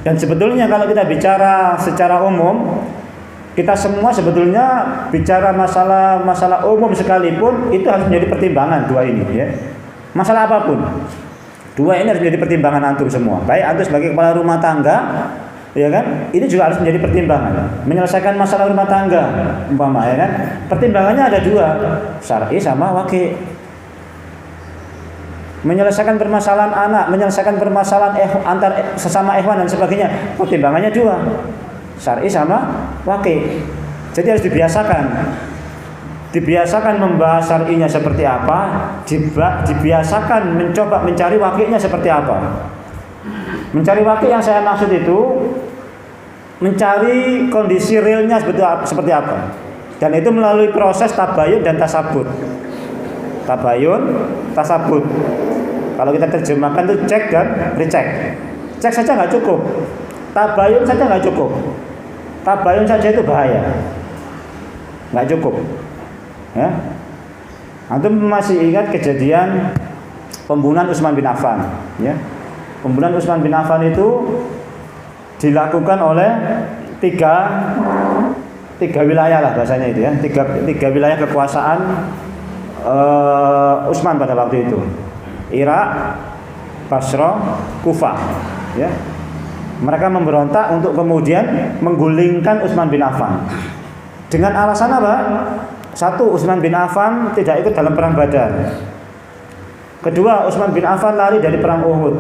Dan sebetulnya kalau kita bicara secara umum, kita semua sebetulnya bicara masalah umum sekalipun itu harus menjadi pertimbangan dua ini ya. Masalah apapun, dua ini harus menjadi pertimbangan antum semua. Baik antum sebagai kepala rumah tangga, ya kan? Ini juga harus menjadi pertimbangan. Menyelesaikan masalah rumah tangga, umpama ya kan? Pertimbangannya ada dua, syar'i sama waqi'. Menyelesaikan permasalahan anak, menyelesaikan permasalahan antar sesama ikhwan dan sebagainya, pertimbangannya dua, syar'i sama waqi'. Jadi harus dibiasakan membahas syar'inya seperti apa, dibiasakan mencoba mencari waqi'-nya seperti apa. Mencari waqi' yang saya maksud itu mencari kondisi realnya seperti apa, dan itu melalui proses tabayun dan tasabut. Tabayun, tasabut. Kalau kita terjemahkan itu cek dan recheck. Cek saja nggak cukup, tabayun saja nggak cukup. Tabayun saja itu bahaya, nggak cukup. Ya, antum masih ingat kejadian pembunuhan Utsman bin Affan? Ya, pembunuhan Utsman bin Affan itu dilakukan oleh tiga wilayah lah bahasanya itu ya, tiga wilayah kekuasaan Utsman pada waktu itu. Irak, Basra, Kufah, ya. Mereka memberontak untuk kemudian menggulingkan Utsman bin Affan. Dengan alasan apa? Satu, Utsman bin Affan tidak ikut dalam perang Badar. Kedua, Utsman bin Affan lari dari perang Uhud.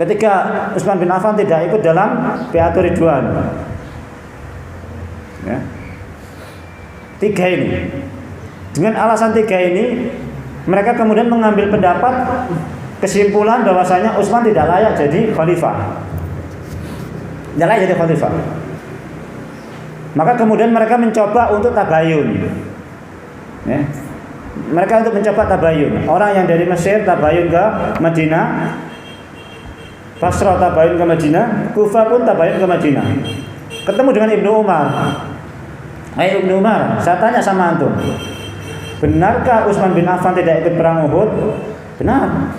Ketiga, Utsman bin Affan tidak ikut dalam Bai'atul Ridwan. Ya. Tiga ini. Dengan alasan tiga ini, mereka kemudian mengambil pendapat kesimpulan bahwasanya Utsman tidak layak jadi khalifah. Tidak layak jadi khalifah. Maka kemudian mereka mencoba untuk tabayun. Ya. Mereka untuk mencoba tabayun. Orang yang dari Mesir tabayun ke Madinah, Basra tabayun ke Madinah, Kufah pun tabayun ke Madinah. Ketemu dengan Ibnu Umar. Hai Ibnu Umar, saya tanya sama antum, benarkah Utsman bin Affan tidak ikut perang Uhud? Benar.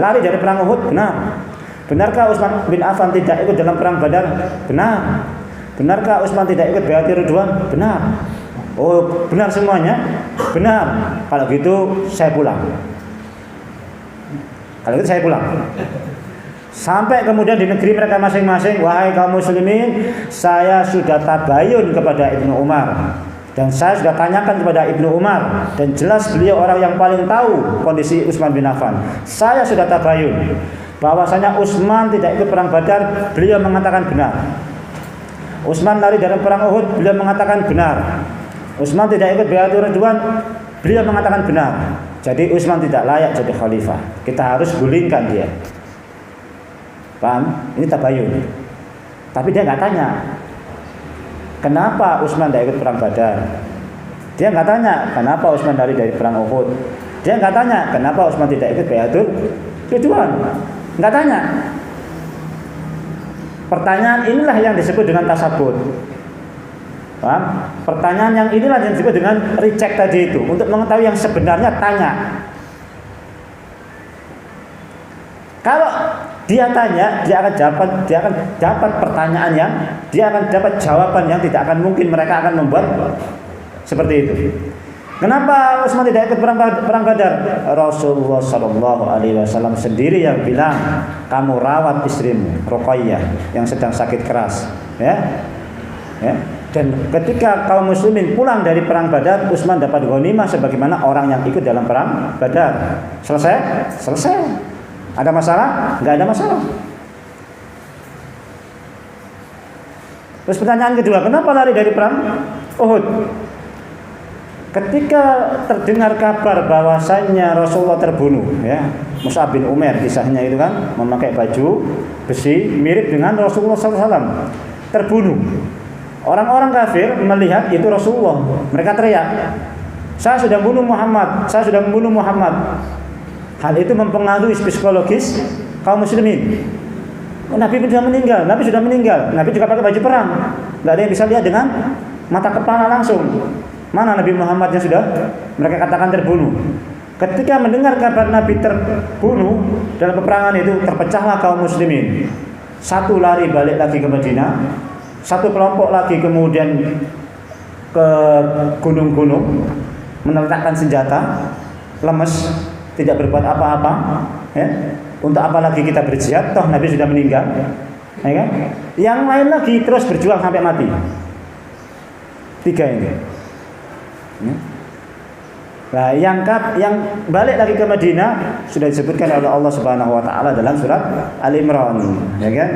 Lari dari perang Uhud? Benar. Benarkah Utsman bin Affan tidak ikut dalam perang Badar? Benar. Benarkah Utsman tidak ikut Bai'atul Ridwan? Benar. Oh, benar semuanya? Benar. Kalau gitu saya pulang. Kalau gitu saya pulang. Sampai kemudian di negeri mereka masing-masing, wahai kaum muslimin, saya sudah tabayun kepada Ibnu Umar. Dan saya sudah tanyakan kepada Ibnu Umar, dan jelas beliau orang yang paling tahu kondisi Utsman bin Affan. Saya sudah tabayun bahwasanya Utsman tidak ikut perang Badar, beliau mengatakan benar. Utsman lari dari perang Uhud, beliau mengatakan benar. Utsman tidak ikut Bai'atul Ridwan, beliau mengatakan benar. Jadi Utsman tidak layak jadi khalifah. Kita harus gulingkan dia. Paham? Ini tabayun. Tapi dia nggak tanya, kenapa Utsman tidak ikut perang Badar? Dia nggak tanya, kenapa Utsman lari dari perang Uhud? Dia nggak tanya, kenapa Utsman tidak ikut Bai'atul Ridwan? Nggak tanya. Pertanyaan inilah yang disebut dengan tasabut. Paham? Pertanyaan yang inilah yang disebut dengan recheck tadi itu. Untuk mengetahui yang sebenarnya, tanya. Kalau dia tanya, dia akan dapat pertanyaan dia akan dapat jawaban yang tidak akan mungkin mereka akan membuat seperti itu. Kenapa Utsman tidak ikut perang Badar? Rasulullah Shallallahu Alaihi Wasallam sendiri yang bilang, kamu rawat istrimu Ruqayyah yang sedang sakit keras, ya. Dan ketika kaum muslimin pulang dari perang Badar, Utsman dapat ghanimah sebagaimana orang yang ikut dalam perang Badar. Selesai. Ada masalah? Nggak ada masalah. Terus pertanyaan kedua, kenapa lari dari perang Uhud? Ketika terdengar kabar bahwasanya Rasulullah terbunuh, ya, Mus'ab bin Umair kisahnya itu kan, memakai baju besi mirip dengan Rasulullah SAW, terbunuh. Orang-orang kafir melihat itu Rasulullah, mereka teriak, saya sudah membunuh Muhammad, saya sudah membunuh Muhammad. Hal itu mempengaruhi psikologis kaum muslimin. Oh, Nabi sudah meninggal, Nabi juga pakai baju perang, nggak ada yang bisa lihat dengan mata kepala langsung. Mana Nabi Muhammad yang sudah mereka katakan terbunuh. Ketika mendengar kabar Nabi terbunuh dalam peperangan itu, terpecahlah kaum muslimin. satu lari balik lagi ke Madinah, satu kelompok lagi kemudian ke gunung-gunung meletakkan senjata, lemes, tidak berbuat apa-apa, ya. Untuk apa lagi kita berjihad, toh Nabi sudah meninggal, ya kan? Yang lain lagi terus berjuang sampai mati. 3 ini. Ya. Nah, yang balik lagi ke Madinah sudah disebutkan oleh Allah Subhanahu wa taala dalam surat Al-Imran, ya kan?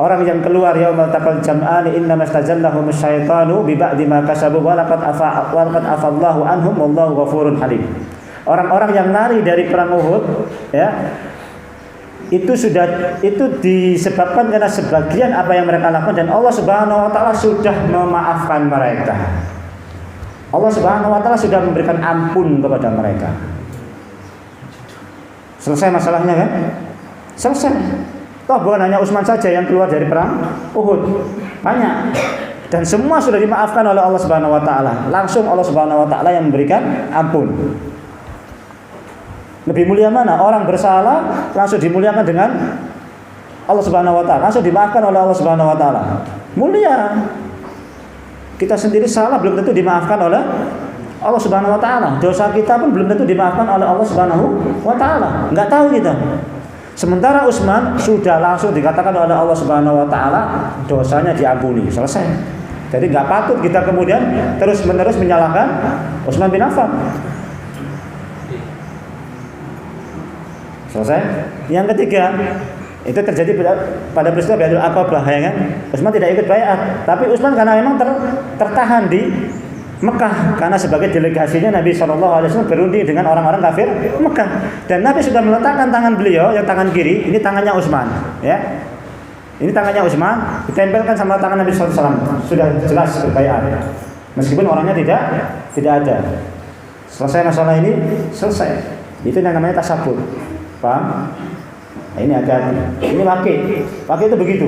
Orang yang keluar yaumal taqal jam'ani innama istajallahum asyaitanu bi ba'di ma kasabu wa laqad afallahu anhum wallahu ghafurun halim. Orang-orang yang lari dari perang Uhud, ya, itu disebabkan karena sebagian apa yang mereka lakukan, dan Allah Subhanahu wa taala sudah memaafkan mereka. Allah Subhanahu wa taala sudah memberikan ampun kepada mereka. Selesai masalahnya kan? Selesai. Toh bukan hanya Utsman saja yang keluar dari perang Uhud. Banyak. Dan semua sudah dimaafkan oleh Allah Subhanahu wa taala. Langsung Allah Subhanahu wa taala yang memberikan ampun. Lebih mulia mana? Orang bersalah langsung dimuliakan dengan Allah Subhanahu wa taala, langsung dimaafkan oleh Allah Subhanahu wa taala. Mulia. Kita sendiri salah belum tentu dimaafkan oleh Allah Subhanahu wa taala. Dosa kita pun belum tentu dimaafkan oleh Allah Subhanahu wa taala. Enggak tahu kita. Sementara Utsman sudah langsung dikatakan oleh Allah Subhanahu wa taala dosanya diampuni, selesai. Jadi enggak patut kita kemudian terus-menerus menyalahkan Utsman bin Affan. Selesai. Yang ketiga, itu terjadi pada peristiwa Bai'atul Aqabah, ya kan? Utsman tidak ikut baiat, tapi Utsman karena memang tertahan di Mekah karena sebagai delegasinya Nabi SAW berunding dengan orang-orang kafir Mekah, dan Nabi sudah meletakkan tangan beliau yang tangan kiri, ini tangannya Utsman, ya. Ini tangannya Utsman ditempelkan sama tangan Nabi SAW, sudah jelas berbaiat. Meskipun orangnya tidak ada. Selesai masalah ini, selesai. Itu yang namanya tasabur. Paham? Nah, ini hati-hati. Ini wakil itu begitu.